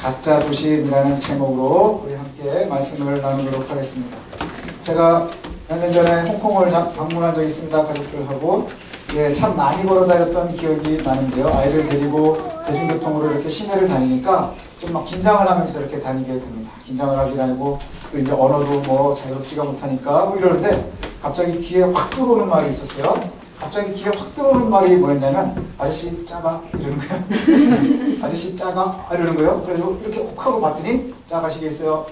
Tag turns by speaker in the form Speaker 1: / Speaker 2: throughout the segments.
Speaker 1: 가짜 도심이라는 제목으로 우리 함께 말씀을 나누도록 하겠습니다. 제가 몇 년 전에 홍콩을 방문한 적이 있습니다. 가족들하고. 참 많이 걸어 다녔던 기억이 나는데요. 아이를 데리고 대중교통으로 이렇게 시내를 다니니까 좀 막 긴장을 하면서 이렇게 다니게 됩니다. 긴장을 하게 다니고 또 이제 언어도 뭐 자유롭지가 못하니까 뭐 이러는데 갑자기 귀에 확 들어오는 말이 있었어요. 갑자기 귀에 확 들어오는 말이 뭐였냐면 아저씨 작아 이러는 거예요. 아저씨 작아 이러는 거예요. 그래서 이렇게 혹 하고 봤더니 작아시겠어요?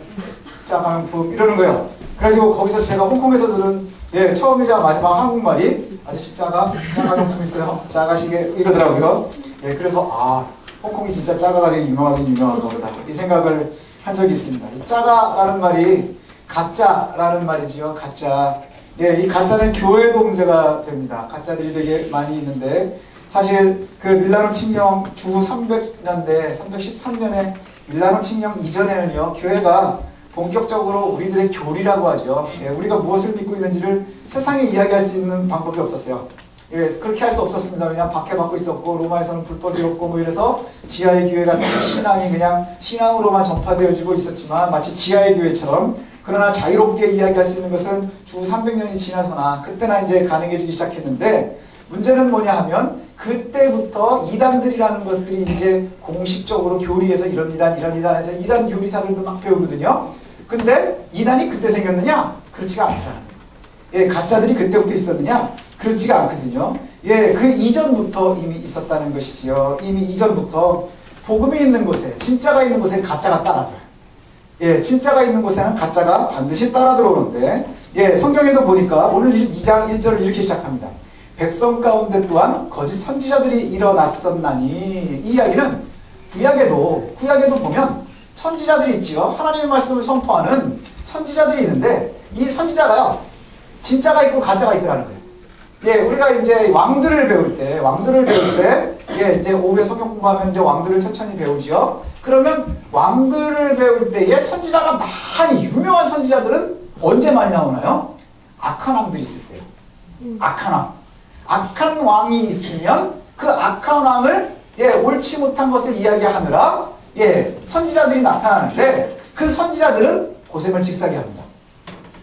Speaker 1: 작아명품 이러는 거예요. 그래가지고 거기서 제가 홍콩에서 들은 처음이자 마지막 한국말이 아저씨 작아명품 있어요? 작아시게 이러더라고요. 그래서 홍콩이 진짜 작아가 되게 유명하긴 유명한가 보다 이 생각을 한 적이 있습니다. 이 작아라는 말이 가짜라는 말이지요. 가짜. 이 가짜는 교회도 문제가 됩니다. 가짜들이 되게 많이 있는데 사실 그 밀라노 칙령 주 300년대 313년에 밀라노 칙령 이전에는요 교회가 본격적으로 우리들의 교리라고 하죠. 우리가 무엇을 믿고 있는지를 세상에 이야기할 수 있는 방법이 없었어요. 그렇게 할 수 없었습니다. 왜냐하면 박해받고 있었고 로마에서는 불법이었고 뭐 이래서 지하의 교회 같은 신앙이 그냥 신앙으로만 전파되어지고 있었지만 마치 지하의 교회처럼 그러나 자유롭게 이야기할 수 있는 것은 주 300년이 지나서나 그때나 이제 가능해지기 시작했는데 문제는 뭐냐 하면 그때부터 이단들이라는 것들이 이제 공식적으로 교리에서 이런 이단 해서 이단 교리사들도 막 배우거든요. 근데 이단이 그때 생겼느냐? 그렇지가 않아요. 가짜들이 그때부터 있었느냐? 그렇지가 않거든요. 그 이전부터 이미 있었다는 것이지요. 이미 이전부터 복음이 있는 곳에 진짜가 있는 곳에 가짜가 따라들어요. 진짜가 있는 곳에는 가짜가 반드시 따라 들어오는데 성경에도 보니까 오늘 2장 1절을 이렇게 시작합니다. 백성 가운데 또한 거짓 선지자들이 일어났었나니 이 이야기는 구약에도 보면 선지자들이 있지요. 하나님의 말씀을 선포하는 선지자들이 있는데 이 선지자가요 진짜가 있고 가짜가 있더라는 거예요. 우리가 이제 왕들을 배울 때 이제 오후에 성경 공부하면 이제 왕들을 천천히 배우지요. 그러면 왕들을 배울 때에 선지자가 많이 유명한 선지자들은 언제 많이 나오나요? 악한 왕들이 있을 때요. 악한 왕. 악한 왕이 있으면 그 악한 왕을 옳지 못한 것을 이야기하느라 선지자들이 나타나는데 그 선지자들은 고생을 직사게 합니다.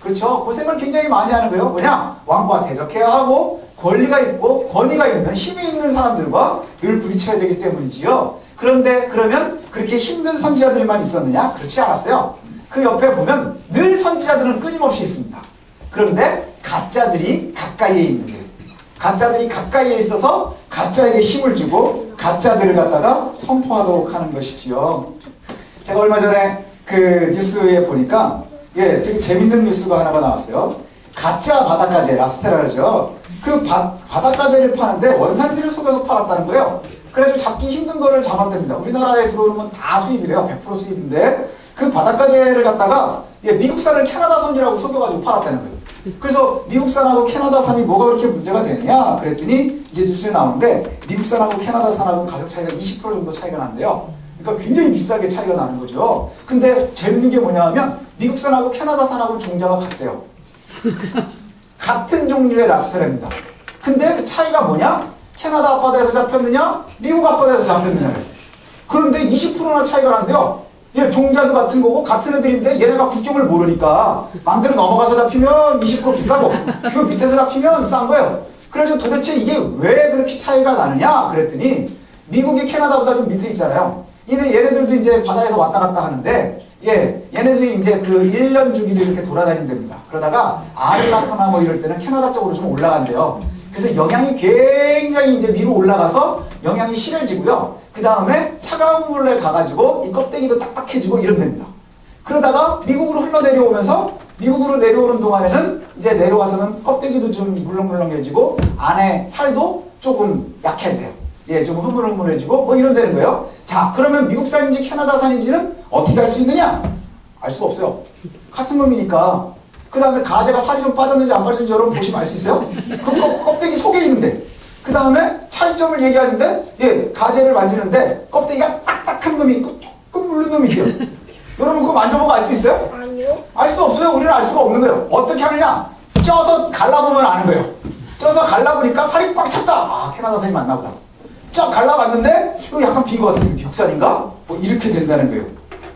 Speaker 1: 그렇죠? 고생을 굉장히 많이 하는 거예요. 뭐냐? 왕과 대적해야 하고 권리가 있고 권위가 있는 힘이 있는 사람들과 늘 부딪혀야 되기 때문이지요. 그런데 그러면 그렇게 힘든 선지자들만 있었느냐? 그렇지 않았어요. 그 옆에 보면 늘 선지자들은 끊임없이 있습니다. 그런데 가짜들이 가까이에 있는 거예요. 가짜들이 가까이에 있어서 가짜에게 힘을 주고 가짜들을 갖다가 선포하도록 하는 것이지요. 제가 얼마 전에 그 뉴스에 보니까 되게 재밌는 뉴스가 하나가 나왔어요. 가짜 바닷가재, 랍스테라죠. 그 바닷가재를 파는데 원산지를 속여서 팔았다는 거예요. 그래서 잡기 힘든 거를 잡아냅니다. 우리나라에 들어오는 건 다 수입이래요. 100% 수입인데 그 바닷가재를 갖다가 미국산을 캐나다산이라고 속여가지고 팔았다는 거예요. 그래서 미국산하고 캐나다산이 뭐가 그렇게 문제가 되느냐 그랬더니 이제 뉴스에 나오는데 미국산하고 캐나다산하고 가격 차이가 20% 정도 차이가 난대요. 그러니까 굉장히 비싸게 차이가 나는 거죠. 근데 재밌는 게 뭐냐 하면 미국산하고 캐나다산하고 종자가 같대요. 같은 종류의 랍스터입니다. 근데 그 차이가 뭐냐? 캐나다 앞바다에서 잡혔느냐? 미국 앞바다에서 잡혔느냐? 그런데 20%나 차이가 난대요. 종자도 같은 거고 같은 애들인데 얘네가 국경을 모르니까 맘대로 넘어가서 잡히면 20% 비싸고 그 밑에서 잡히면 싼 거예요. 그래서 도대체 이게 왜 그렇게 차이가 나느냐? 그랬더니 미국이 캐나다보다 좀 밑에 있잖아요. 얘네들도 이제 바다에서 왔다 갔다 하는데 얘네들이 이제 그 1년 주기를 이렇게 돌아다닌답니다. 그러다가 알을 낳거나 뭐 이럴 때는 캐나다 쪽으로 좀 올라간대요. 그래서 영향이 굉장히 이제 위로 올라가서 영향이 심해지고요. 그 다음에 차가운 물에 가가지고 이 껍데기도 딱딱해지고 이런답니다. 그러다가 미국으로 흘러내려오면서 미국으로 내려오는 동안에는 이제 내려와서는 껍데기도 좀 물렁물렁해지고 안에 살도 조금 약해져요. 좀 흐물흐물해지고 뭐 이런다는 거예요. 자, 그러면 미국산인지 캐나다산인지는 어떻게 알 수 있느냐? 알 수가 없어요. 같은 놈이니까. 그 다음에 가재가 살이 좀 빠졌는지 안 빠졌는지 여러분 보시면 알 수 있어요? 그 껍데기 속에 있는데. 그 다음에 차이점을 얘기하는데 가재를 만지는데 껍데기가 딱딱한 놈이 있고 조금 물른 놈이 있어요. 여러분 그거 만져보고 알 수 있어요?
Speaker 2: 아니요.
Speaker 1: 알 수 없어요. 우리는 알 수가 없는 거예요. 어떻게 하느냐? 쪄서 갈라보면 아는 거예요. 쪄서 갈라보니까 살이 꽉 찼다. 캐나다산이 맞나 보다. 쫙 갈라봤는데 이거 약간 빈 것 같은데 미국산인가? 뭐 이렇게 된다는 거예요.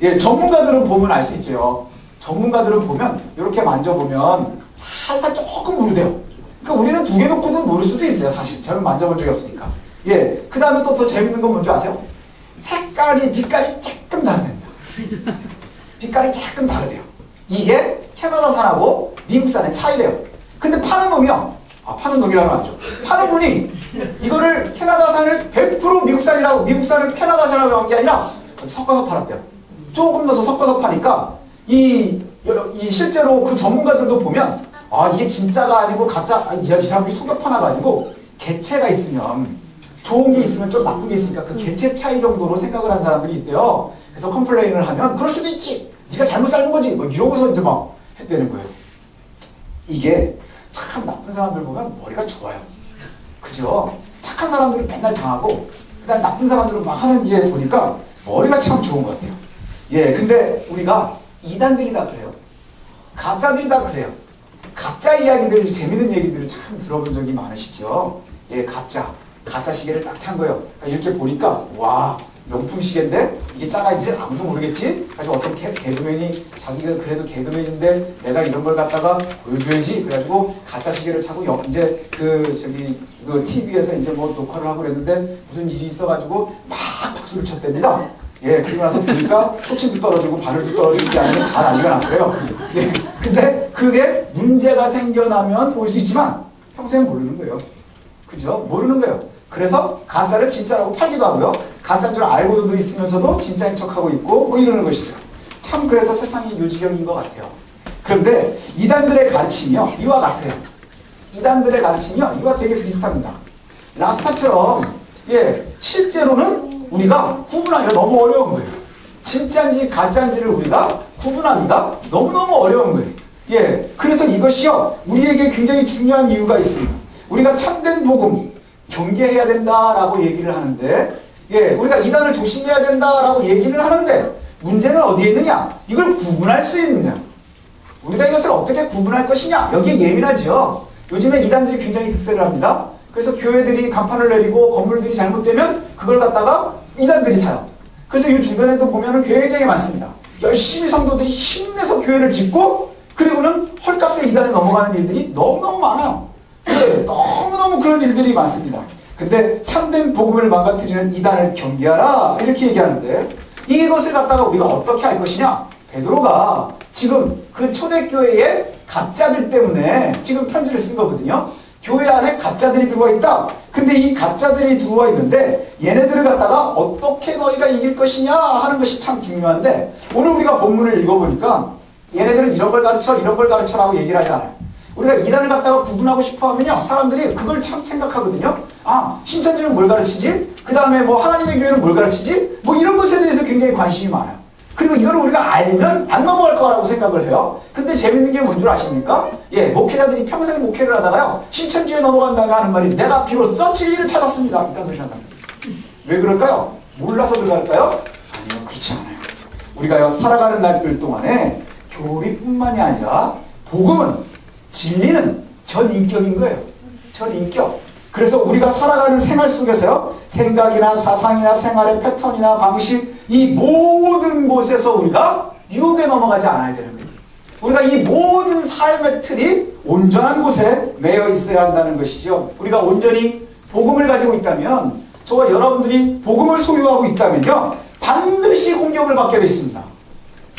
Speaker 1: 예, 전문가들은 보면 알 수 있대요. 전문가들은 보면 이렇게 만져보면 살살 조금 무르대요. 그러니까 우리는 두 개 놓고도 모를 수도 있어요. 사실 저는 만져본 적이 없으니까. 예, 그 다음에 또 더 재밌는 건 뭔지 아세요? 색깔이 빛깔이 조금 다릅니다. 빛깔이 조금 다르대요. 이게 캐나다산하고 미국산의 차이래요. 근데 파는 놈이요. 파는 놈이라고 하죠. 파는 분이 이거를 캐나다산을 100% 미국산이라고, 미국산을 캐나다산이라고 한 게 아니라 섞어서 팔았대요. 조금 넣어서 섞어서 파니까 이 실제로 그 전문가들도 보면 이게 진짜가 아니고 가짜, 이 사람들이 속여 파나가지고 개체가 있으면 좋은 게 있으면 좀 나쁜 게 있으니까 그 개체 차이 정도로 생각을 한 사람들이 있대요. 그래서 컴플레인을 하면 그럴 수도 있지. 네가 잘못 삶은 거지. 뭐 이러고서 이제 막 했다는 거예요. 이게 참 나쁜 사람들 보면 머리가 좋아요. 그죠? 착한 사람들은 맨날 당하고 그다음 나쁜 사람들은 막 하는 게 보니까 머리가 참 좋은 것 같아요. 예, 근데 우리가 이단들이 다 그래요. 가짜들이 다 그래요. 가짜 이야기들, 재밌는 얘기들을 참 들어본 적이 많으시죠? 예, 가짜 시계를 딱 찬 거예요. 이렇게 보니까 와, 명품 시계인데 이게 짜가인지 아무도 모르겠지? 가지고 어떤 개그맨이 자기가 그래도 개그맨인데 내가 이런 걸 갖다가 보여줘야지. 그래가지고 가짜 시계를 차고 이제 그 TV에서 이제 뭐 녹화를 하고 그랬는데 무슨 일이 있어가지고 막 박수를 쳤답니다. 예, 그리고 나서 보니까 초침도 떨어지고 바늘도 떨어지고 게 아니면 다 난리가 났고요. 예, 근데 그게 문제가 생겨나면 올 수 있지만 평소엔 모르는 거예요. 그죠? 모르는 거예요. 그래서 가짜를 진짜라고 팔기도 하고요. 가짜인 줄 알고도 있으면서도 진짜인 척하고 있고 뭐 이러는 것이죠. 참 그래서 세상이 요지경인 것 같아요. 그런데 이단들의 가르침이요. 이와 같아요. 이단들의 가르침이요. 이와 되게 비슷합니다. 랍스타처럼 예, 실제로는 우리가 구분하기가 너무 어려운 거예요. 진짜인지 가짜인지를 우리가 구분하기가 너무너무 어려운 거예요. 예, 그래서 이것이요. 우리에게 굉장히 중요한 이유가 있습니다. 우리가 참된 복음 경계해야 된다라고 얘기를 하는데 예, 우리가 이단을 조심해야 된다라고 얘기를 하는데 문제는 어디에 있느냐? 이걸 구분할 수 있느냐? 우리가 이것을 어떻게 구분할 것이냐? 여기에 예민하죠. 요즘에 이단들이 굉장히 득세를 합니다. 그래서 교회들이 간판을 내리고 건물들이 잘못되면 그걸 갖다가 이단들이 사요. 그래서 이 주변에도 보면은 굉장히 많습니다. 열심히 성도들이 힘내서 교회를 짓고 그리고는 헐값에 이단에 넘어가는 일들이 너무너무 많아요. 네, 너무너무 그런 일들이 많습니다. 근데 참된 복음을 망가뜨리는 이단을 경계하라 이렇게 얘기하는데 이것을 갖다가 우리가 어떻게 할 것이냐? 베드로가 지금 그 초대교회의 가짜들 때문에 지금 편지를 쓴 거거든요. 교회 안에 가짜들이 들어와 있다. 근데 이 가짜들이 들어와 있는데 얘네들을 갖다가 어떻게 너희가 이길 것이냐 하는 것이 참 중요한데 오늘 우리가 본문을 읽어보니까 얘네들은 이런 걸 가르쳐 이런 걸 가르쳐라고 얘기를 하지 않아요. 우리가 이단을 갖다가 구분하고 싶어 하면요. 사람들이 그걸 참 생각하거든요. 신천지는 뭘 가르치지? 그 다음에 뭐 하나님의 교회는 뭘 가르치지? 뭐 이런 것에 대해서 굉장히 관심이 많아요. 그리고 이걸 우리가 알면 안 넘어갈 거라고 생각을 해요. 근데 재밌는 게 뭔 줄 아십니까? 예, 목회자들이 평생 목회를 하다가요. 신천지에 넘어간 다음에 하는 말이 내가 비로소 진리를 찾았습니다. 이딴 소리 한답니다. 왜 그럴까요? 몰라서 그럴까요? 아니요, 그렇지 않아요. 우리가요, 살아가는 날들 동안에 교리뿐만이 아니라 복음은 진리는 전인격인 거예요. 전인격. 그래서 우리가 살아가는 생활 속에서요. 생각이나 사상이나 생활의 패턴이나 방식 이 모든 곳에서 우리가 유혹에 넘어가지 않아야 되는 거예요. 우리가 이 모든 삶의 틀이 온전한 곳에 매여 있어야 한다는 것이죠. 우리가 온전히 복음을 가지고 있다면 저와 여러분들이 복음을 소유하고 있다면요. 반드시 공격을 받게 되어 있습니다.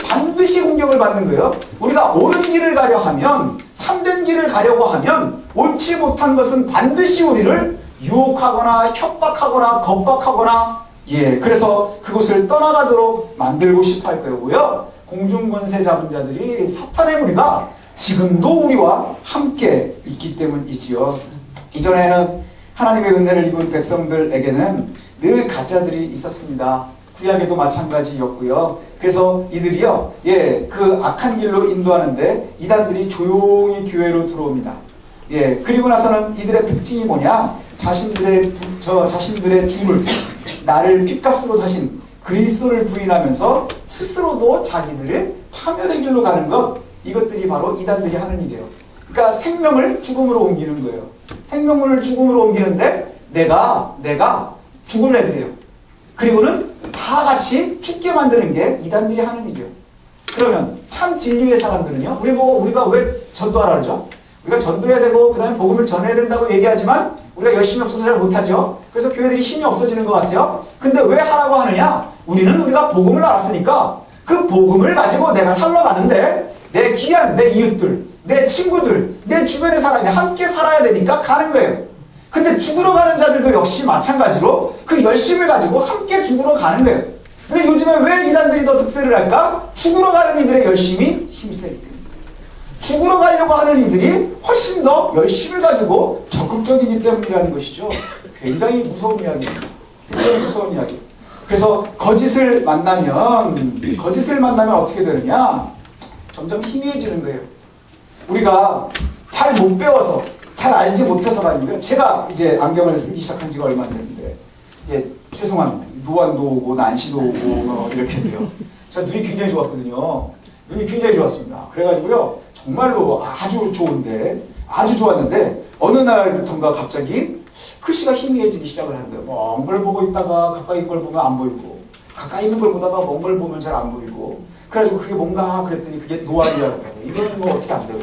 Speaker 1: 반드시 공격을 받는 거예요. 우리가 옳은 길을 가려 하면 참된 길을 가려고 하면 옳지 못한 것은 반드시 우리를 유혹하거나 협박하거나 겁박하거나 예, 그래서 그곳을 떠나가도록 만들고 싶어 할 거고요. 공중권세 잡은 자들이 사탄의 무리가 지금도 우리와 함께 있기 때문이지요. 이전에는 하나님의 은혜를 입은 백성들에게는 늘 가짜들이 있었습니다. 구약에도 마찬가지였고요. 그래서 이들이요, 예, 그 악한 길로 인도하는데 이단들이 조용히 교회로 들어옵니다. 예, 그리고 나서는 이들의 특징이 뭐냐? 자신들의 주를 나를 핏값으로 사신 그리스도를 부인하면서 스스로도 자기들의 파멸의 길로 가는 것, 이것들이 바로 이단들이 하는 일이에요. 그러니까 생명을 죽음으로 옮기는 거예요. 생명을 죽음으로 옮기는데 내가 죽은 애들이에요. 그리고는 다 같이 죽게 만드는 게 이단들이 하는 일이죠. 그러면 참 진리의 사람들은요, 우리가 왜 전도하라 그러죠? 우리가 전도해야 되고 그 다음에 복음을 전해야 된다고 얘기하지만 우리가 열심히 없어서 잘 못하죠. 그래서 교회들이 힘이 없어지는 것 같아요. 근데 왜 하라고 하느냐? 우리가 복음을 알았으니까 그 복음을 가지고 내가 살러가는데 내 귀한 내 이웃들, 내 친구들, 내 주변의 사람이 함께 살아야 되니까 가는 거예요. 근데 죽으러 가는 자들도 역시 마찬가지로 그 열심을 가지고 함께 죽으러 가는 거예요. 근데 요즘에 왜 이단들이 더 득세를 할까? 죽으러 가는 이들의 열심이 힘세기 때문에. 죽으러 가려고 하는 이들이 훨씬 더 열심을 가지고 적극적이기 때문이라는 것이죠. 굉장히 무서운 이야기입니다. 굉장히 무서운 이야기. 그래서 거짓을 만나면 어떻게 되느냐? 점점 희미해지는 거예요. 우리가 잘 못 배워서, 잘 알지 못해서가 아니고요. 제가 이제 안경을 쓰기 시작한 지가 얼마 안 됐는데, 예, 죄송합니다. 노안도 오고, 난시도 오고, 이렇게 돼요. 제가 눈이 굉장히 좋았거든요. 눈이 굉장히 좋았습니다. 그래가지고요, 정말로 아주 좋았는데, 어느 날부터인가 갑자기 글씨가 희미해지기 시작을 하는 거예요. 먼 걸 보고 있다가 가까이 걸 보면 안 보이고, 가까이 있는 걸 보다가 먼 걸 보면 잘 안 보이고, 그래가지고 그게 뭔가 그랬더니 그게 노안이라고. 이거는 뭐 어떻게 안 되고.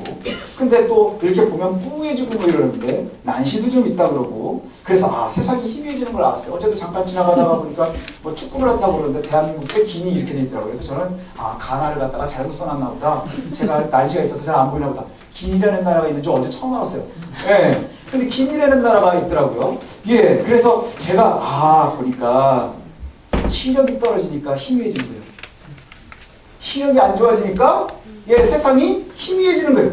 Speaker 1: 근데 또 이렇게 보면 뿌해지고 뭐 이러는데 난시도 좀 있다 그러고. 그래서 세상이 희미해지는 걸 알았어요. 어제도 잠깐 지나가다가 보니까 뭐 축구를 한다고 그러는데 대한민국에 긴이 이렇게 돼 있더라고요. 그래서 저는 가나를 갖다가 잘못 써놨나 보다. 제가 날씨가 있어서 잘 안 보이나 보다. 긴이라는 나라가 있는 줄 어제 처음 알았어요. 예. 근데 긴이라는 나라가 있더라고요. 예. 그래서 제가 보니까 시력이 떨어지니까 희미해지는 거예요. 시력이 안 좋아지니까 세상이 희미해지는 거예요.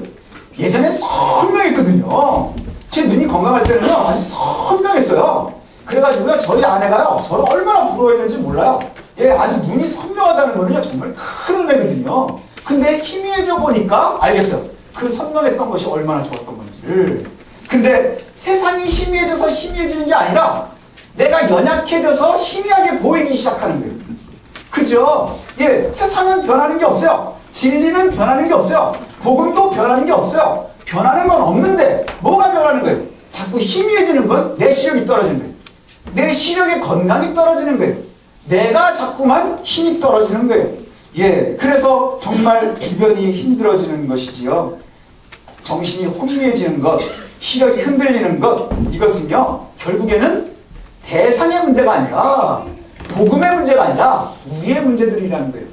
Speaker 1: 예전엔 선명했거든요. 제 눈이 건강할 때는요 아주 선명했어요. 그래가지고요 저희 아내가요 저를 얼마나 부러워했는지 몰라요. 아주 눈이 선명하다는 거는요 정말 큰 은혜거든요. 근데 희미해져 보니까 알겠어요. 그 선명했던 것이 얼마나 좋았던 건지를. 근데 세상이 희미해져서 희미해지는 게 아니라 내가 연약해져서 희미하게 보이기 시작하는 거예요. 그죠? 세상은 변하는 게 없어요. 진리는 변하는 게 없어요. 복음도 변하는 게 없어요. 변하는 건 없는데 뭐가 변하는 거예요? 자꾸 희미해지는 건 내 시력이 떨어지는 거예요. 내 시력의 건강이 떨어지는 거예요. 내가 자꾸만 힘이 떨어지는 거예요. 그래서 정말 주변이 힘들어지는 것이지요. 정신이 혼미해지는 것, 시력이 흔들리는 것, 이것은요 결국에는 대상의 문제가 아니라 복음의 문제가 아니라 우리의 문제들이라는 거예요.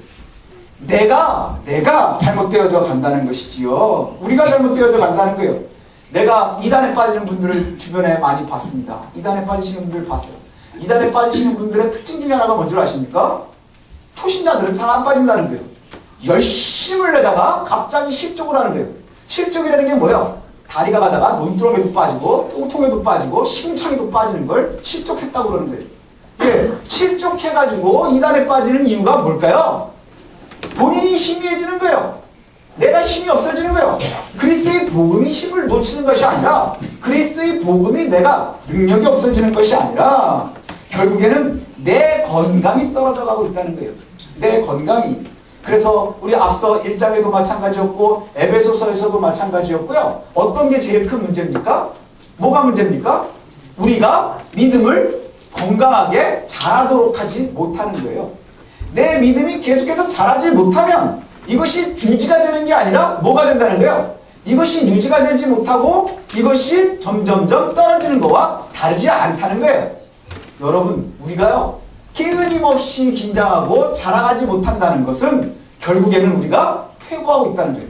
Speaker 1: 내가 잘못되어져 간다는 것이지요. 우리가 잘못되어져 간다는 거예요. 내가 이단에 빠지는 분들을 주변에 많이 봤습니다. 이단에 빠지시는 분들을 봤어요. 이단에 빠지시는 분들의 특징 중에 하나가 뭔지 아십니까? 초신자들은 잘 안 빠진다는 거예요. 열심을 내다가 갑자기 실족을 하는 거예요. 실족이라는 게 뭐예요? 다리가 가다가 논두렁에도 빠지고 똥통에도 빠지고 심창에도 빠지는 걸 실족했다고 그러는 거예요. 실족해가지고 이단에 빠지는 이유가 뭘까요? 본인이 희미해지는 거예요. 내가 힘이 없어지는 거예요. 그리스도의 복음이 힘을 놓치는 것이 아니라 그리스도의 복음이 내가 능력이 없어지는 것이 아니라 결국에는 내 건강이 떨어져 가고 있다는 거예요. 내 건강이. 그래서 우리 앞서 1장에도 마찬가지였고 에베소서에서도 마찬가지였고요. 어떤 게 제일 큰 문제입니까? 뭐가 문제입니까? 우리가 믿음을 건강하게 자라도록 하지 못하는 거예요. 내 믿음이 계속해서 자라지 못하면 이것이 유지가 되는 게 아니라 뭐가 된다는 거예요? 이것이 유지가 되지 못하고 이것이 점점점 떨어지는 거와 다르지 않다는 거예요. 여러분, 우리가요 끊임없이 긴장하고 자라가지 못한다는 것은 결국에는 우리가 퇴보하고 있다는 거예요.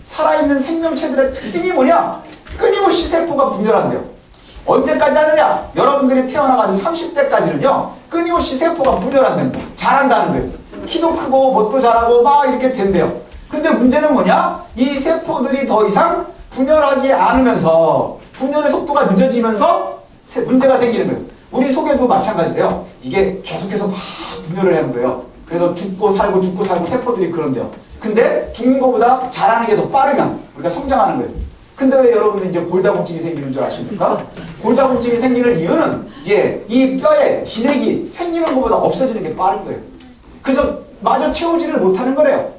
Speaker 1: 살아있는 생명체들의 특징이 뭐냐? 끊임없이 세포가 분열한대요. 언제까지 하느냐? 여러분들이 태어나가지고 30대까지는요 끊임없이 세포가 분열한다는 거예요. 자란다는 거예요. 키도 크고 뭣도 자라고 막 이렇게 된대요. 근데 문제는 뭐냐? 이 세포들이 더 이상 분열하지 않으면서 분열의 속도가 늦어지면서 문제가 생기는 거예요. 우리 속에도 마찬가지돼요. 이게 계속해서 막 분열을 하는 거예요. 그래서 죽고 살고 세포들이 그런데요. 근데 죽는 것보다 자라는 게 더 빠르면 우리가 성장하는 거예요. 근데 왜 여러분들 이제 골다공증이 생기는 줄 아십니까? 골다공증이 생기는 이유는 이 뼈에 진액이 생기는 것보다 없어지는 게 빠른 거예요. 그래서 마저 채우지를 못하는 거래요.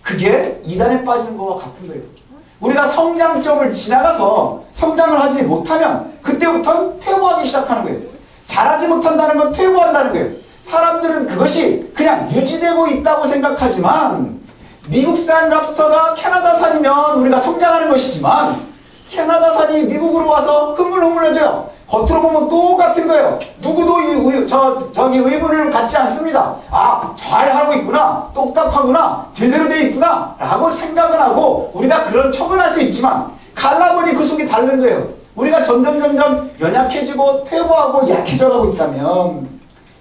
Speaker 1: 그게 이단에 빠지는 거와 같은 거예요. 우리가 성장점을 지나가서 성장을 하지 못하면 그때부터 퇴보하기 시작하는 거예요. 자라지 못한다는 건 퇴보한다는 거예요.
Speaker 2: 사람들은 그것이 그냥 유지되고 있다고 생각하지만 미국산 랍스터가 캐나다산이면 우리가 성장하는 것이지만 캐나다산이 미국으로 와서 흐물흐물해져요. 겉으로 보면 똑같은 거예요. 누구도 저기 의문을 갖지 않습니다. 아, 잘하고 있구나, 똑딱하구나, 제대로 돼 있구나 라고 생각은 하고 우리가 그런 척은 할 수 있지만 갈라보니 그 속이 다른 거예요. 우리가 점점 연약해지고 퇴보하고 약해져가고 있다면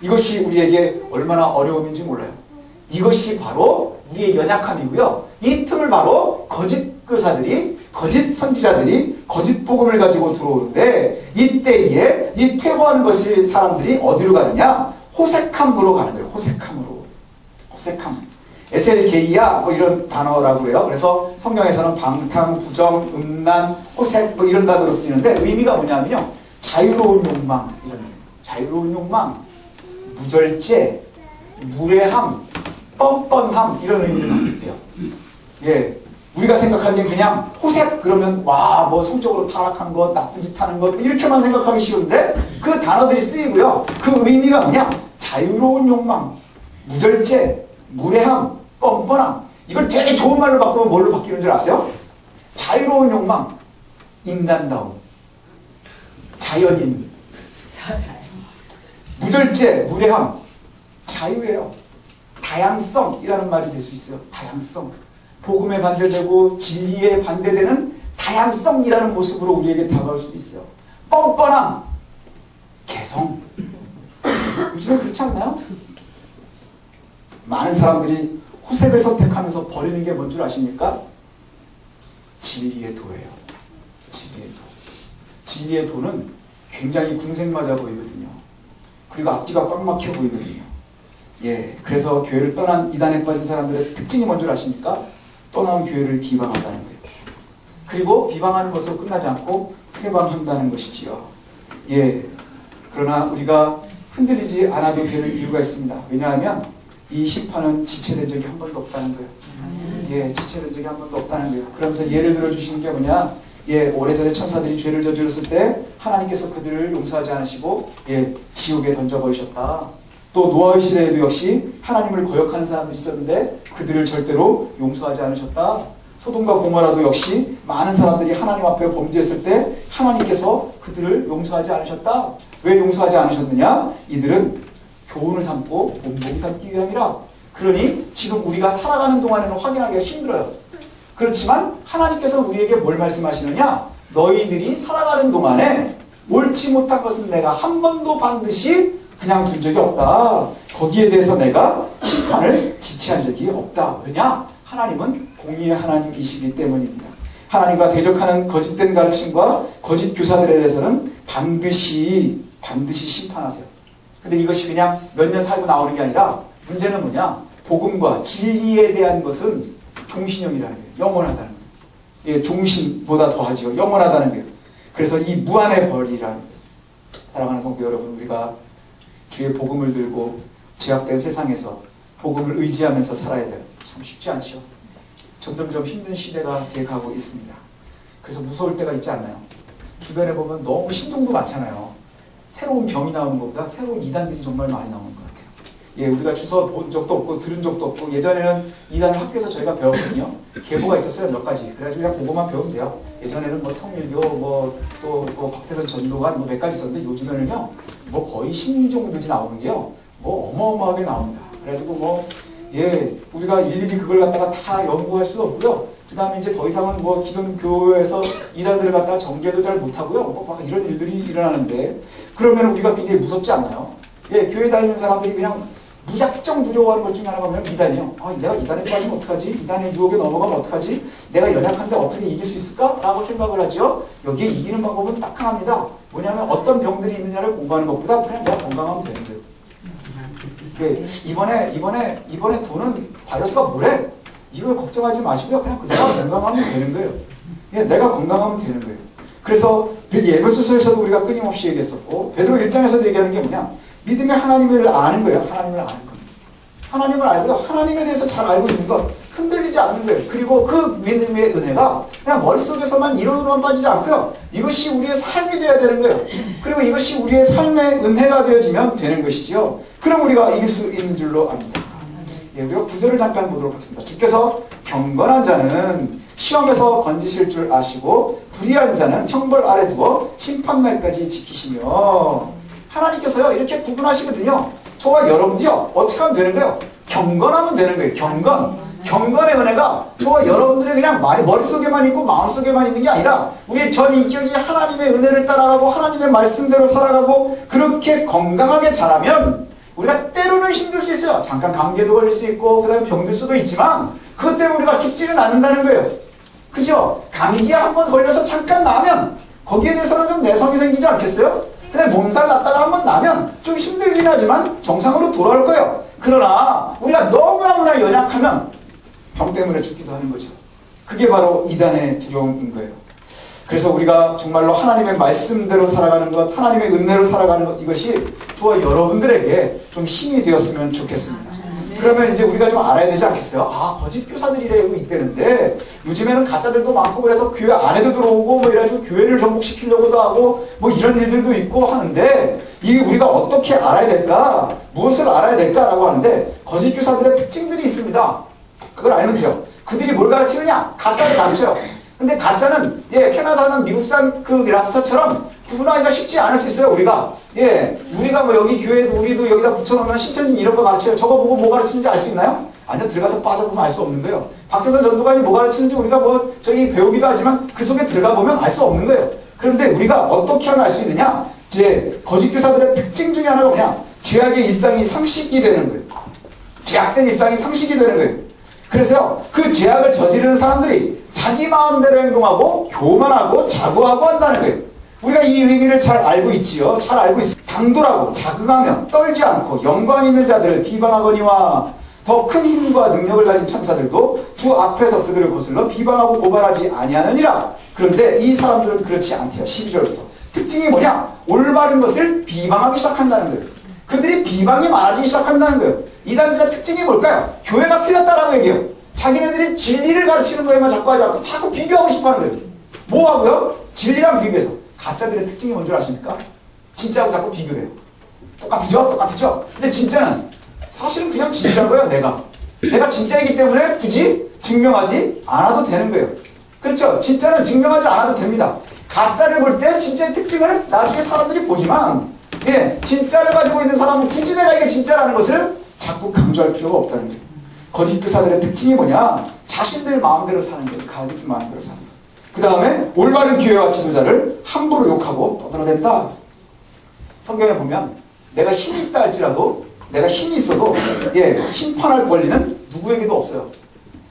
Speaker 2: 이것이 우리에게 얼마나 어려움인지 몰라요. 이것이 바로 우리의 연약함이고요. 이 틈을 바로 거짓 교사들이, 거짓 선지자들이 거짓 복음을 가지고 들어오는데 이때에 이 퇴보하는 것이 사람들이 어디로 가느냐? 호색함으로 가는 거예요. 호색함으로. 호색함. 에셀게이야 뭐 이런 단어라고 해요. 그래서 성경에서는 방탕, 부정, 음란, 호색 뭐 이런 단어로 쓰이는데 의미가 뭐냐면요. 자유로운 욕망 이런 거예요. 자유로운 욕망, 무절제, 무례함, 뻔뻔함 이런 의미를 갖고 있대요. 예, 우리가 생각하기엔 그냥 호색 그러면 와 뭐 성적으로 타락한 것, 나쁜 짓 하는 것 이렇게만 생각하기 쉬운데 그 단어들이 쓰이고요. 그 의미가 뭐냐? 자유로운 욕망, 무절제, 무례함, 뻔뻔함. 이걸 되게 좋은 말로 바꾸면 뭘로 바뀌는 줄 아세요? 자유로운 욕망, 인간다움, 자연인. 무절제, 무례함, 자유예요. 다양성이라는 말이 될 수 있어요. 다양성. 복음에 반대되고 진리에 반대되는 다양성이라는 모습으로 우리에게 다가올 수도 있어요. 뻔뻔함, 개성. 요즘에 그렇지 않나요? 많은 사람들이 호색을 선택하면서 버리는 게 뭔 줄 아십니까? 진리의 도예요. 진리의 도. 진리의 도는 굉장히 궁색맞아 보이거든요. 그리고 앞뒤가 꽉 막혀 보이거든요. 예, 그래서 교회를 떠난 이단에 빠진 사람들의 특징이 뭔 줄 아십니까? 떠나온 교회를 비방한다는 거예요. 그리고 비방하는 것으로 끝나지 않고 회방한다는 것이지요. 예, 그러나 우리가 흔들리지 않아도 되는 이유가 있습니다. 왜냐하면 이 심판은 지체된 적이 한 번도 없다는 거예요. 예, 지체된 적이 한 번도 없다는 거예요. 그러면서 예를 들어 주시는 게 뭐냐? 예, 오래전에 천사들이 죄를 저질렀을 때 하나님께서 그들을 용서하지 않으시고 예, 지옥에 던져버리셨다. 또 노아의 시대에도 역시 하나님을 거역하는 사람들이 있었는데 그들을 절대로 용서하지 않으셨다. 소돔과 고모라도 역시 많은 사람들이 하나님 앞에 범죄했을 때 하나님께서 그들을 용서하지 않으셨다. 왜 용서하지 않으셨느냐? 이들은 교훈을 삼고 본보기 삼기 위함이라. 그러니 지금 우리가 살아가는 동안에는 확인하기가 힘들어요. 그렇지만 하나님께서 우리에게 뭘 말씀하시느냐? 너희들이 살아가는 동안에 옳지 못한 것은 내가 한 번도 반드시 그냥 둔 적이 없다. 거기에 대해서 내가 심판을 지체한 적이 없다. 왜냐? 하나님은 공의의 하나님이시기 때문입니다. 하나님과 대적하는 거짓된 가르침과 거짓 교사들에 대해서는 반드시 심판하세요. 근데 이것이 그냥 몇 년 살고 나오는 게 아니라 문제는 뭐냐? 복음과 진리에 대한 것은 종신형이라는 거예요. 영원하다는 거예요. 예, 종신보다 더하지요. 영원하다는 거예요. 그래서 이 무한의 벌이라는 거예요. 사랑하는 성도 여러분, 우리가 주의 복음을 들고 죄악된 세상에서 복음을 의지하면서 살아야 돼요. 참 쉽지 않죠. 점점점 힘든 시대가 돼가고 있습니다. 그래서 무서울 때가 있지 않나요? 주변에 보면 너무 신종도 많잖아요. 새로운 병이 나오는 것보다 새로운 이단들이 정말 많이 나오는 것 같아요. 예, 우리가 주워 본 적도 없고 들은 적도 없고 예전에는 이단을 학교에서 저희가 배웠거든요. 계보가 있었어요, 몇 가지. 그래가지고 그냥 그거만 배우면 돼요. 예전에는 뭐 통일교, 또 박태선 전도관 몇 가지 있었는데 요즘에는요, 뭐 거의 신종들이 나오는 게요, 뭐 어마어마하게 나옵니다. 그래가지고 우리가 일일이 그걸 갖다가 다 연구할 수는 없고요. 그 다음에 이제 더 이상은 뭐 기존 교회에서 이단들을 갖다가 정죄도 잘 못하고요. 뭐 막 이런 일들이 일어나는데, 그러면 우리가 굉장히 무섭지 않나요? 예, 교회 다니는 사람들이 그냥 무작정 두려워하는 것 중에 하나가 뭐냐면 이단이요. 아, 내가 이단에 빠지면 어떡하지? 이단의 유혹에 넘어가면 어떡하지? 내가 연약한데 어떻게 이길 수 있을까? 라고 생각을 하죠. 여기에 이기는 방법은 딱 하나입니다. 뭐냐면 어떤 병들이 있느냐를 공부하는 것보다 그냥 내가 건강하면 되는 거예요. 예, 이번에 도는 바이러스가 뭐래? 이걸 걱정하지 마시고요. 그냥 내가 건강하면 되는 거예요. 예, 내가 건강하면 되는 거예요. 그래서 에베소서에서도 우리가 끊임없이 얘기했었고 베드로 1장에서도 얘기하는 게 뭐냐? 믿음의 하나님을 아는 거예요. 하나님을 아는 겁니다. 하나님을 알고요. 하나님에 대해서 잘 알고 있는 것, 흔들리지 않는 거예요. 그리고 그 믿음의 은혜가 그냥 머릿속에서만 이론으로만 빠지지 않고요. 이것이 우리의 삶이 되어야 되는 거예요. 그리고 이것이 우리의 삶의 은혜가 되어지면 되는 것이지요. 그럼 우리가 이길 수 있는 줄로 압니다. 예, 우리가 구절을 잠깐 보도록 하겠습니다. 주께서 경건한 자는 시험에서 건지실 줄 아시고 불의한 자는 형벌 아래 두어 심판날까지 지키시며. 하나님께서요 이렇게 구분하시거든요. 저와 여러분들이요 어떻게 하면 되는 거예요? 경건하면 되는 거예요. 경건의 은혜가 저와 여러분들의 그냥 머릿속에만 있고 마음속에만 있는 게 아니라 우리의 전 인격이 하나님의 은혜를 따라가고 하나님의 말씀대로 살아가고 그렇게 건강하게 자라면 우리가 때로는 힘들 수 있어요. 잠깐 감기에도 걸릴 수 있고 그 다음에 병들 수도 있지만 그것 때문에 우리가 죽지는 않는다는 거예요. 그죠? 감기에 한번 걸려서 잠깐 나면 거기에 대해서는 좀 내성이 생기지 않겠어요? 근데 몸살 났다가 한번 나면 좀 힘들긴 하지만 정상으로 돌아올 거예요. 그러나 우리가 너무나 연약하면 병 때문에 죽기도 하는 거죠. 그게 바로 이단의 두려움인 거예요. 그래서 우리가 정말로 하나님의 말씀대로 살아가는 것, 하나님의 은혜로 살아가는 것, 이것이 저와 여러분들에게 좀 힘이 되었으면 좋겠습니다. 그러면 이제 우리가 좀 알아야 되지 않겠어요? 아, 거짓 교사들이래요 있다는데 요즘에는 가짜들도 많고 그래서 교회 안에도 들어오고 뭐 이래가지고 교회를 정복시키려고도 하고 뭐 이런 일들도 있고 하는데 이게 우리가 어떻게 알아야 될까? 무엇을 알아야 될까라고 하는데 거짓 교사들의 특징들이 있습니다. 그걸 알면 돼요. 그들이 뭘 가르치느냐? 가짜를 가르쳐요. 근데 가짜는 캐나다는 미국산 그 라스터처럼 구분하기가 쉽지 않을 수 있어요. 우리가 뭐 여기 교회도 우리도 여기다 붙여놓으면 신천지 이런 거 가르쳐요. 저거 보고 뭐 가르치는지 알 수 있나요? 아니요. 들어가서 빠져보면 알 수 없는 거예요. 박태선 전도관이 뭐 가르치는지 우리가 뭐 저기 배우기도 하지만 그 속에 들어가 보면 알 수 없는 거예요. 그런데 우리가 어떻게 하면 알 수 있느냐? 이제 거짓 교사들의 특징 중에 하나가 뭐냐? 죄악의 일상이 상식이 되는 거예요. 죄악된 일상이 상식이 되는 거예요. 그래서 그 죄악을 저지르는 사람들이 자기 마음대로 행동하고 교만하고 자고하고 한다는 거예요. 우리가 이 의미를 잘 알고 있지요. 잘 알고 있어요. 당돌하고 자긍하며 떨지 않고 영광 있는 자들을 비방하거니와 더 큰 힘과 능력을 가진 천사들도 주 앞에서 그들을 거슬러 비방하고 고발하지 아니하느니라. 그런데 이 사람들은 그렇지 않대요. 12절부터. 특징이 뭐냐? 올바른 것을 비방하기 시작한다는 거예요. 그들이 비방이 많아지기 시작한다는 거예요. 이단들의 특징이 뭘까요? 교회가 틀렸다라고 얘기해요. 자기네들이 진리를 가르치는 거에만 자꾸 하지 않고 자꾸 비교하고 싶어 하는 거예요. 뭐 하고요? 진리랑 비교해서. 가짜들의 특징이 뭔지 아십니까? 진짜하고 자꾸 비교를 해요. 똑같죠? 근데 진짜는 사실은 그냥 진짜인 거예요. 내가 진짜이기 때문에 굳이 증명하지 않아도 되는 거예요. 그렇죠? 진짜는 증명하지 않아도 됩니다. 가짜를 볼 때 진짜의 특징을 나중에 사람들이 보지만 진짜를 가지고 있는 사람은 굳이 내가 이게 진짜라는 것을 자꾸 강조할 필요가 없다는 거예요. 거짓 교사들의 특징이 뭐냐? 자신들 마음대로 사는 거예요. 가진 마음대로 사는 거예요. 그 다음에 올바른 기회와 지도자를 함부로 욕하고 떠들어댄다. 성경에 보면 내가 힘이 있다 할지라도 내가 힘이 있어도 심판할 권리는 누구에게도 없어요.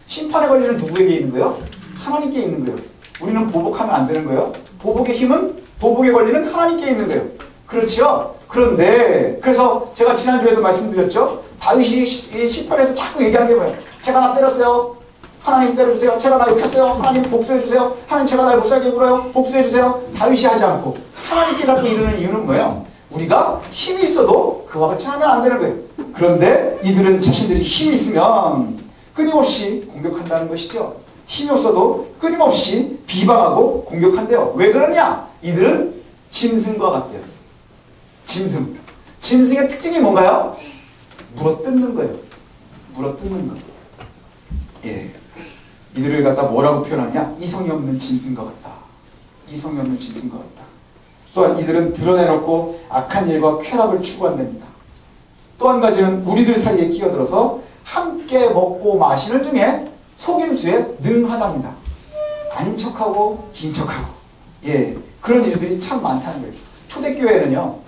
Speaker 2: 심판의 권리는 누구에게 있는 거예요? 하나님께 있는 거예요. 우리는 보복하면 안 되는 거예요. 보복의 권리는 하나님께 있는 거예요. 그렇지요? 그런데 그래서 제가 지난주에도 말씀드렸죠. 다윗이 18에서 자꾸 얘기하는 게 뭐예요? 제가 나 때렸어요. 하나님 때려주세요. 제가 나 욕했어요. 하나님 복수해주세요. 하나님 제가 날 못살게 굴어요. 복수해주세요. 다윗이 하지 않고 하나님께 자꾸 이르는 이유는 뭐예요? 우리가 힘이 있어도 그와 같이 하면 안 되는 거예요. 그런데 이들은 자신들이 힘이 있으면 끊임없이 공격한다는 것이죠. 힘이 없어도 끊임없이 비방하고 공격한대요. 왜 그러냐? 이들은 짐승과 같대요. 짐승의 특징이 뭔가요? 물어뜯는 거예요. 물어뜯는 거. 이들을 갖다 뭐라고 표현하냐? 이성이 없는 짐승과 같다. 이성이 없는 짐승과 같다. 또한 이들은 드러내놓고 악한 일과 쾌락을 추구한답니다. 또 한 가지는 우리들 사이에 끼어들어서 함께 먹고 마시는 중에 속임수에 능하답니다. 아닌 척하고 긴 척하고 그런 일들이 참 많다는 거예요.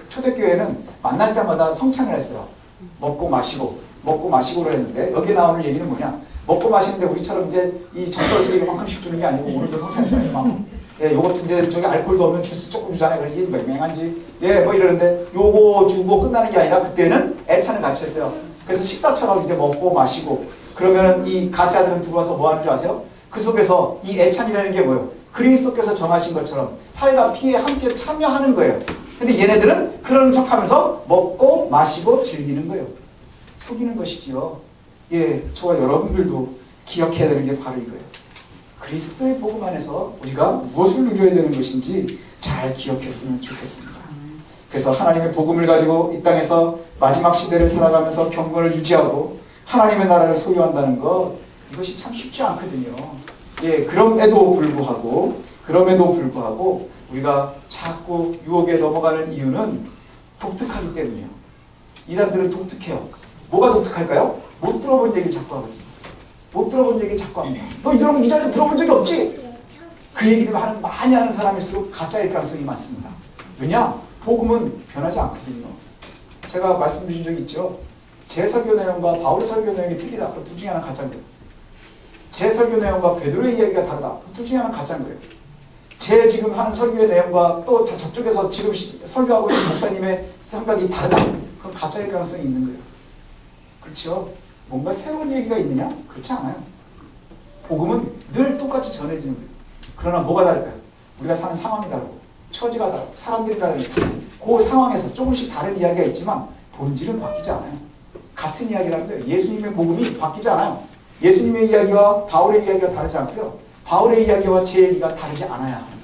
Speaker 2: 초대교회는 만날 때마다 성찬을 했어요. 먹고 마시고로 했는데 여기에 나오는 얘기는 뭐냐? 먹고 마시는데 우리처럼 이제 이 젓가락에 이만큼씩 주는 게 아니고 오늘도 성찬했잖아요. 요것도 이제 저기 알코올도 없는 주스 조금 주잖아요. 그래서 이게 맹한지 뭐 이러는데 요거 주고 끝나는 게 아니라 그때는 애찬을 같이 했어요. 그래서 식사처럼 이제 먹고 마시고 그러면은 이 가짜들은 들어와서 뭐 하는 줄 아세요? 그 속에서 이 애찬이라는 게 뭐예요? 그리스도께서 정하신 것처럼 사회가 피해 함께 참여하는 거예요. 근데 얘네들은 그런 척하면서 먹고 마시고 즐기는 거예요. 속이는 것이지요. 예, 저와 여러분들도 기억해야 되는 게 바로 이거예요. 그리스도의 복음 안에서 우리가 무엇을 누려야 되는 것인지 잘 기억했으면 좋겠습니다. 그래서 하나님의 복음을 가지고 이 땅에서 마지막 시대를 살아가면서 경건을 유지하고 하나님의 나라를 소유한다는 것, 이것이 참 쉽지 않거든요. 예, 그럼에도 불구하고 우리가 자꾸 유혹에 넘어가는 이유는 독특하기 때문이에요. 이단들은 독특해요. 뭐가 독특할까요? 못 들어본 얘기를 자꾸 하거든요. 못 들어본 얘기를 자꾸 합니다. 너 이런 거 이 자리에 들어본 적이 없지? 그 얘기를 많이 하는 사람일수록 가짜일 가능성이 많습니다. 왜냐? 복음은 변하지 않거든요. 제가 말씀드린 적이 있죠. 제 설교 내용과 바울의 설교 내용이 틀리다. 그럼 둘 중에 하나는 가짜인 거예요. 제 설교 내용과 베드로의 이야기가 다르다. 그럼 둘 중에 하나는 가짜인 거예요. 제 지금 하는 설교의 내용과 또 저쪽에서 지금 설교하고 있는 목사님의 생각이 다르다. 그럼 가짜일 가능성이 있는 거예요. 그렇죠? 뭔가 새로운 얘기가 있느냐? 그렇지 않아요. 복음은 늘 똑같이 전해지는 거예요. 그러나 뭐가 다를까요? 우리가 사는 상황이 다르고 처지가 다르고 사람들이 다르니까 그 상황에서 조금씩 다른 이야기가 있지만 본질은 바뀌지 않아요. 같은 이야기라는 거예요. 예수님의 복음이 바뀌지 않아요. 예수님의 이야기와 바울의 이야기가 다르지 않고요. 바울의 이야기와 제 얘기가 다르지 않아야 합니다.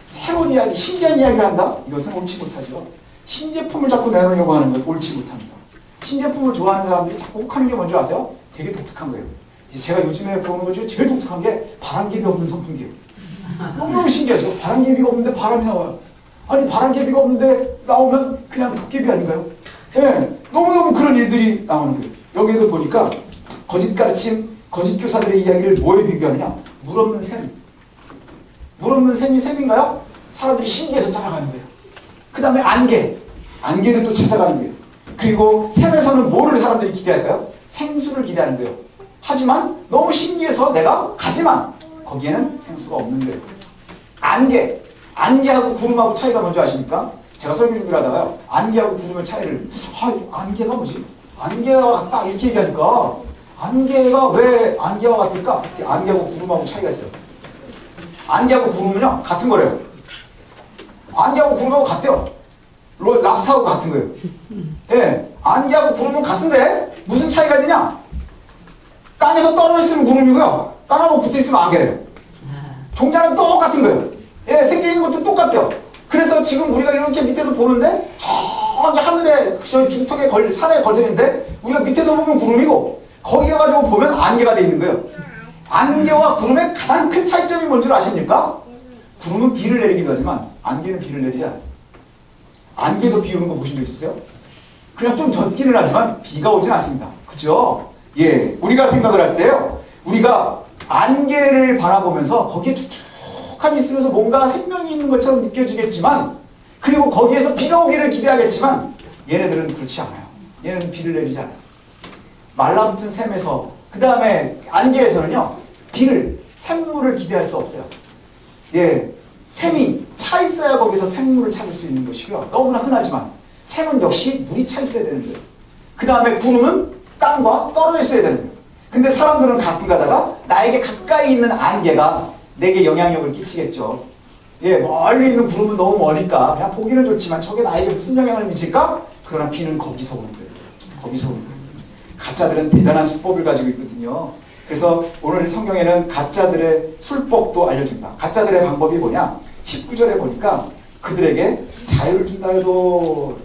Speaker 2: 새로운 이야기, 신기한 이야기를 한다? 이것은 옳지 못하죠. 신제품을 자꾸 내놓으려고 하는 것 옳지 못합니다. 신제품을 좋아하는 사람들이 자꾸 혹하는 게 뭔지 아세요? 되게 독특한 거예요. 제가 요즘에 보는 것 중에 제일 독특한 게 바람개비 없는 선풍기예요. 너무너무 신기하죠? 바람개비가 없는데 바람이 나와요. 아니 바람개비가 없는데 나오면 그냥 도깨비 아닌가요? 예, 너무너무 그런 일들이 나오는 거예요. 여기에도 보니까 거짓 가르침, 거짓 교사들의 이야기를 뭐에 비교하느냐? 물 없는 샘. 물 없는 샘이 샘인가요? 사람들이 신기해서 찾아가는 거예요. 그 다음에 안개. 안개를 또 찾아가는 거예요. 그리고 샘에서는 뭐를 사람들이 기대할까요? 생수를 기대하는 거예요. 하지만 너무 신기해서 내가 가지만 거기에는 생수가 없는 거예요. 안개. 안개하고 구름하고 차이가 뭔지 아십니까? 제가 설교 준비를 하다가요. 안개하고 구름의 차이를 안개가 뭐지? 안개와 같다 이렇게 얘기하니까 안개가 왜 안개와 같을까? 안개하고 구름하고 차이가 있어요. 안개하고 구름은요 같은 거래요. 안개하고 구름하고 같대요. 랍스하고 같은 거예요. 예, 안개하고 구름은 같은데 무슨 차이가 있느냐? 땅에서 떨어져 있으면 구름이고요. 땅하고 붙어 있으면 안개래요. 종자는 똑같은 거예요. 예, 생기는 것도 똑같아요. 그래서 지금 우리가 이렇게 밑에서 보는데 저기 하늘에 저 중턱에 산에 걸려있는데 우리가 밑에서 보면 구름이고 거기 가가지고 보면 안개가 돼 있는 거예요. 안개와 구름의 가장 큰 차이점이 뭔 줄 아십니까? 구름은 비를 내리기도 하지만 안개는 비를 내리지 않아요. 안개에서 비 오는 거 보신 적 있으세요? 그냥 좀 젖기는 하지만 비가 오진 않습니다. 그죠? 예, 우리가 생각을 할 때요. 우리가 안개를 바라보면서 거기에 축축함이 있으면서 뭔가 생명이 있는 것처럼 느껴지겠지만 그리고 거기에서 비가 오기를 기대하겠지만 얘네들은 그렇지 않아요. 얘네는 비를 내리지 않아요. 말라붙은 샘에서 그 다음에 안개에서는요. 샘물을 기대할 수 없어요. 예, 샘이 차 있어야 거기서 생물을 찾을 수 있는 것이고요. 너무나 흔하지만 샘은 역시 물이 차 있어야 되는 거예요. 그 다음에 구름은 땅과 떨어져 있어야 되는 거예요. 근데 사람들은 가끔 가다가 나에게 가까이 있는 안개가 내게 영향력을 끼치겠죠. 예, 멀리 있는 구름은 너무 머니까 그냥 보기는 좋지만 저게 나에게 무슨 영향을 미칠까? 그러나 비는 거기서 오는 거예요. 거기서 오는 거예요. 가짜들은 대단한 수법을 가지고 있거든요. 그래서 오늘 성경에는 가짜들의 술법도 알려준다. 가짜들의 방법이 뭐냐? 19절에 보니까 그들에게 자유를 준다 해도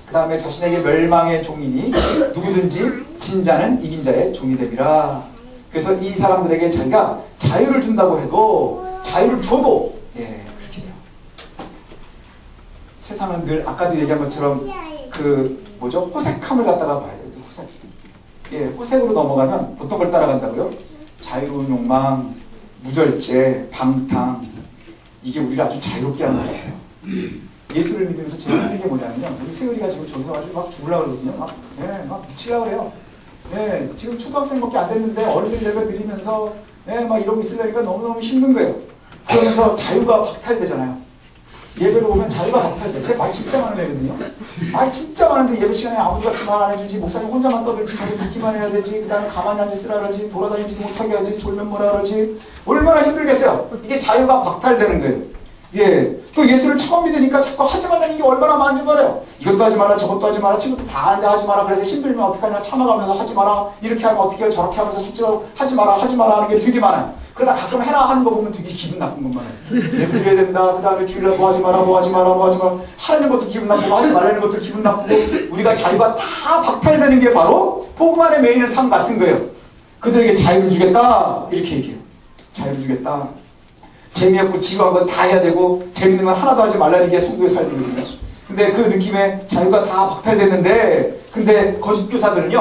Speaker 2: 그 다음에 자신에게 멸망의 종이니 누구든지 진 자는 이긴 자의 종이 됨이라. 그래서 이 사람들에게 자기가 자유를 준다고 해도 자유를 줘도 예 그렇게 돼요. 세상은 늘 아까도 얘기한 것처럼 호색함을 갖다가 봐야 돼요. 호색. 예, 호색으로 넘어가면 어떤 걸 따라간다고요? 자유로운 욕망, 무절제, 방탕. 이게 우리를 아주 자유롭게 하는 거예요. 예수를 믿으면서 제일 힘든 게 뭐냐면요. 우리 세율이가 지금 저기서 가지고 막 죽으려고 그러거든요. 막 미치려고 그래요. 예, 지금 초등학생밖에 안 됐는데 어른들 내가 드리면서 막 이러고 있으려니까 너무너무 힘든 거예요. 그러면서 자유가 박탈되잖아요. 예배로 오면 자유가 박탈돼. 제 말 진짜 많은 애거든요. 말 진짜 많은데 예배 시간에 아무도 같이 말 안 해주지, 목사님 혼자만 떠들지, 자기 듣기만 해야 되지, 그 다음에 가만히 앉으시라 그러지, 돌아다니지도 못하게 하지, 졸면 뭐라 그러지. 얼마나 힘들겠어요. 이게 자유가 박탈되는 거예요. 예, 또 예수를 처음 믿으니까 자꾸 하지 말라는 게 얼마나 많은지 말해요. 이것도 하지 마라, 저것도 하지 마라, 친구들 다 하는데 하지 마라. 그래서 힘들면 어떡하냐, 참아가면서 하지 마라. 이렇게 하면 어떻게 해요, 저렇게 하면서 하지 마라, 하지 마라 하는 게 되게 많아요. 그러다 가끔 해라 하는 거 보면 되게 기분 나쁜 것만 해요. 예불해야 된다, 그 다음에 주일날 뭐 하지 마라, 뭐 하지 마라, 뭐 하지 마라. 하라는 것도 기분 나쁘고 하지 말라는 것도 기분 나쁘고 우리가 자유가 다 박탈되는 게 바로 복음 안에 매이는 삶 같은 거예요. 그들에게 자유를 주겠다 이렇게 얘기해요. 자유를 주겠다. 재미없고 지루한 건 다 해야 되고 재밌는 건 하나도 하지 말라는 게 성도의 삶이거든요. 근데 그 느낌에 자유가 다 박탈됐는데 근데 거짓교사들은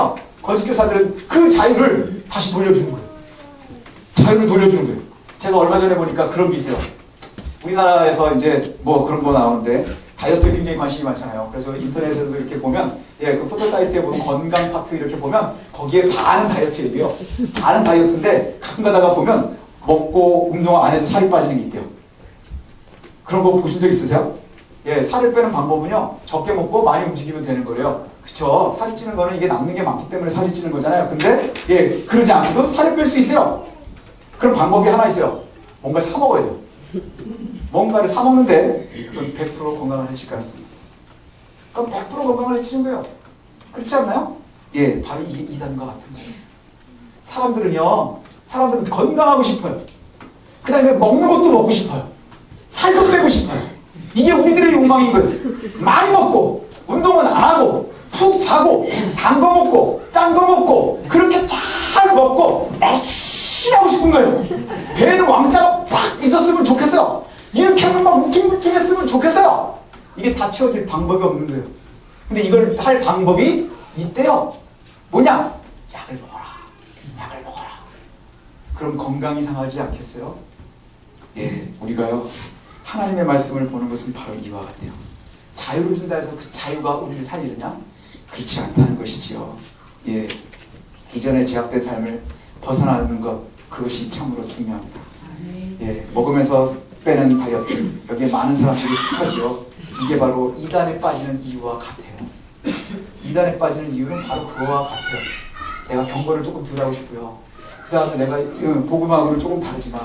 Speaker 2: 그 자유를 다시 돌려주는 거예요. 자유를 돌려주는 거예요. 제가 얼마 전에 보니까 그런 게 있어요. 우리나라에서 이제 뭐 그런 거 나오는데 다이어트에 굉장히 관심이 많잖아요. 그래서 인터넷에서도 이렇게 보면 그 포토 사이트에 보면 건강 파트 이렇게 보면 거기에 반은 다이어트 얘기예요. 반은 다이어트인데 가끔 가다가 보면 먹고 운동 안 해도 살이 빠지는 게 있대요. 그런 거 보신 적 있으세요? 예, 살을 빼는 방법은요. 적게 먹고 많이 움직이면 되는 거예요. 그쵸? 살이 찌는 거는 이게 남는 게 많기 때문에 살이 찌는 거잖아요. 근데 예, 그러지 않고도 살을 뺄 수 있대요. 그럼 방법이 하나 있어요. 뭔가를 사 먹어야 돼요. 뭔가를 사 먹는데 그건 100% 건강을 해칠 가능성이 있어요. 그럼 100% 건강을 해치는 거예요. 그렇지 않나요? 예, 바로 이게 이단과 같은 거예요. 사람들은 건강하고 싶어요. 그 다음에 먹는 것도 먹고 싶어요. 살도 빼고 싶어요. 이게 우리들의 욕망인 거예요. 많이 먹고 운동은 안 하고 푹 자고 단 거 먹고 짠 거 먹고 그렇게 잘 먹고 날씬히 하고 싶은 거예요. 배에는 왕자가 팍 있었으면 좋겠어요. 이렇게 하면 막 뭉퉁뭉퉁했으면 좋겠어요. 이게 다 채워질 방법이 없는 거예요. 근데 이걸 할 방법이 있대요. 뭐냐? 약을 먹어라. 약을 먹어라. 그럼 건강이 상하지 않겠어요? 예, 우리가요 하나님의 말씀을 보는 것은 바로 이와 같아요. 자유를 준다 해서 그 자유가 우리를 살리느냐? 그렇지 않다는 것이지요. 예, 이전에 제약된 삶을 벗어나는 것, 그것이 참으로 중요합니다. 예, 먹으면서 빼는 다이어트, 여기에 많은 사람들이 하죠. 이게 바로 이단에 빠지는 이유와 같아요. 이단에 빠지는 이유는 바로 그거와 같아요. 내가 경고를 조금 덜 하고 싶고요. 그 다음에 내가 복음하고는 조금 다르지만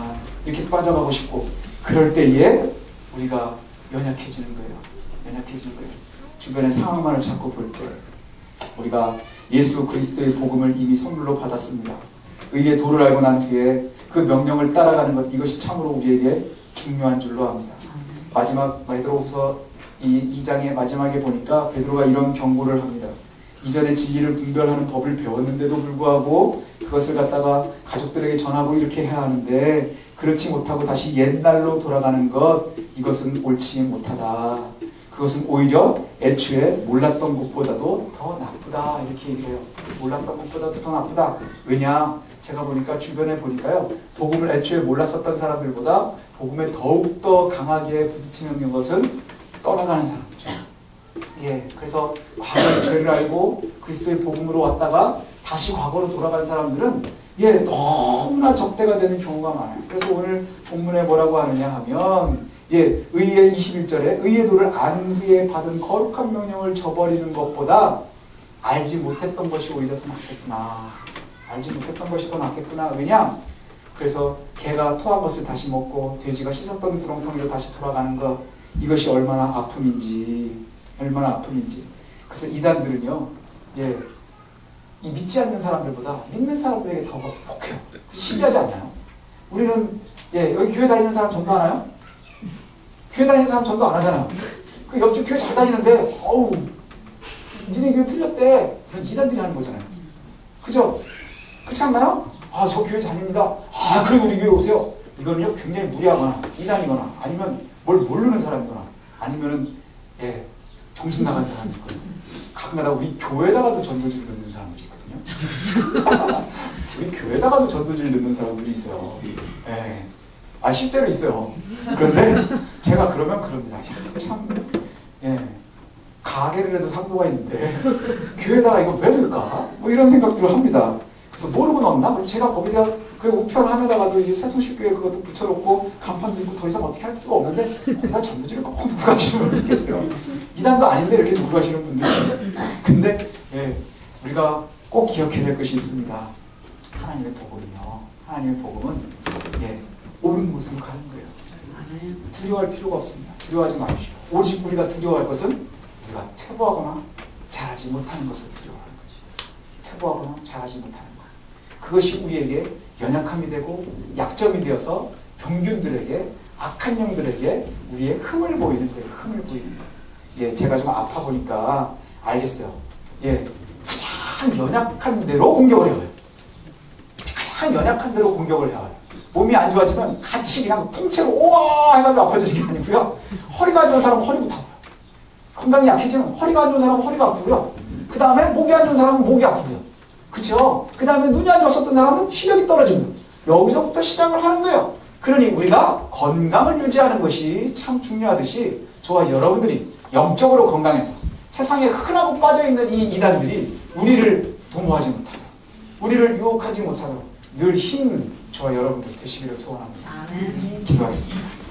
Speaker 2: 이렇게 빠져가고 싶고 그럴 때에 우리가 연약해지는 거예요. 연약해지는 거예요. 주변의 상황만을 자꾸 볼 때 우리가 예수 그리스도의 복음을 이미 선물로 받았습니다. 의의 도를 알고 난 후에 그 명령을 따라가는 것, 이것이 참으로 우리에게 중요한 줄로 압니다. 마지막 베드로후서 2장의 마지막에 보니까 베드로가 이런 경고를 합니다. 이전에 진리를 분별하는 법을 배웠는데도 불구하고 그것을 갖다가 가족들에게 전하고 이렇게 해야 하는데 그렇지 못하고 다시 옛날로 돌아가는 것, 이것은 옳지 못하다. 그것은 오히려 애초에 몰랐던 것보다도 더 나쁘다. 이렇게 얘기해요. 몰랐던 것보다도 더 나쁘다. 왜냐? 제가 보니까 주변에 보니까요. 복음을 애초에 몰랐었던 사람들보다 복음에 더욱더 강하게 부딪히는 것은 떠나가는 사람이죠. 예, 그래서 과거의 죄를 알고 그리스도의 복음으로 왔다가 다시 과거로 돌아간 사람들은 예, 너무나 적대가 되는 경우가 많아요. 그래서 오늘 본문에 뭐라고 하느냐 하면 예, 의의 21절에 의의 도를 안 후에 받은 거룩한 명령을 저버리는 것보다 알지 못했던 것이 오히려 더 낫겠구나. 알지 못했던 것이 더 낫겠구나. 왜냐? 그래서 개가 토한 것을 다시 먹고 돼지가 씻었던 구렁텅이로 다시 돌아가는 것, 이것이 얼마나 아픔인지. 그래서 이단들은요, 예, 이 믿지 않는 사람들보다 믿는 사람들에게 더 복해요. 신기하지 않나요? 우리는 예, 여기 교회 다니는 사람 전도 하나요? 교회 다니는 사람 전도 안 하잖아요. 그 옆집 교회 잘 다니는데 어우 니네 교회 틀렸대. 그건 이단들이 하는 거잖아요. 그죠? 그렇지 않나요? 아, 저 교회 다닙니다. 아, 그래 우리 교회 오세요. 이거는요 굉장히 무리하거나 이단이거나 아니면 뭘 모르는 사람이거나 아니면은 예, 정신 나간 사람이 있거든요. 가끔가다 우리 교회에다가도 전도지를 넣는 사람들이 있거든요. 우리 교회에다가도 전도지를 넣는 사람들이 있어요. 예. 아, 실제로 있어요. 그런데 제가 그러면 그럽니다. 참, 예, 가게를 해도 상도가 있는데 교회에다가 이거 왜 넣을까? 뭐 이런 생각들을 합니다. 그래서 모르고 넣었나? 그럼 제가 거기다 그 우편함에다가도 이 새송실교회 그것도 붙여놓고 간판 들고 더 이상 어떻게 할 수가 없는데 거기다 전도지를 꼭 넣고 가시는 분이 계세요. 이단도 아닌데 이렇게 넣고 가시는 분들이 있어요. 근데 예, 우리가 꼭 기억해야 될 것이 있습니다. 하나님의 복음은요. 하나님의 복음은 예, 옳은 곳으로 가는 거예요. 두려워할 필요가 없습니다. 두려워하지 마십시오. 오직 우리가 두려워할 것은 우리가 퇴보하거나 잘하지 못하는 것을 두려워하는 거죠. 퇴보하거나 잘하지 못하는 것. 그것이 우리에게 연약함이 되고 약점이 되어서 병균들에게, 악한 영들에게 우리의 흠을 보이는 거예요. 흠을 보이는 거예요. 예, 제가 좀 아파 보니까 알겠어요. 예, 가장 연약한 대로 공격을 해요. 가장 연약한 대로 공격을 해요. 몸이 안 좋아지면 같이 그냥 통째로 오와 해가지고 아파지는 게 아니고요. 허리가 안 좋은 사람은 허리부터 아파요. 건강이 약해지면 허리가 안 좋은 사람은 허리가 아프고요. 그 다음에 목이 안 좋은 사람은 목이 아프고요. 그쵸? 그 다음에 눈이 안 좋았었던 사람은 시력이 떨어지는 거예요. 여기서부터 시작을 하는 거예요. 그러니 우리가 건강을 유지하는 것이 참 중요하듯이 저와 여러분들이 영적으로 건강해서 세상에 흔하고 빠져있는 이 이단들이 우리를 도모하지 못하도록, 우리를 유혹하지 못하도록 늘 힘있는 저와 여러분들 되시기를 소원합니다.
Speaker 3: 아멘.
Speaker 2: 기도하겠습니다.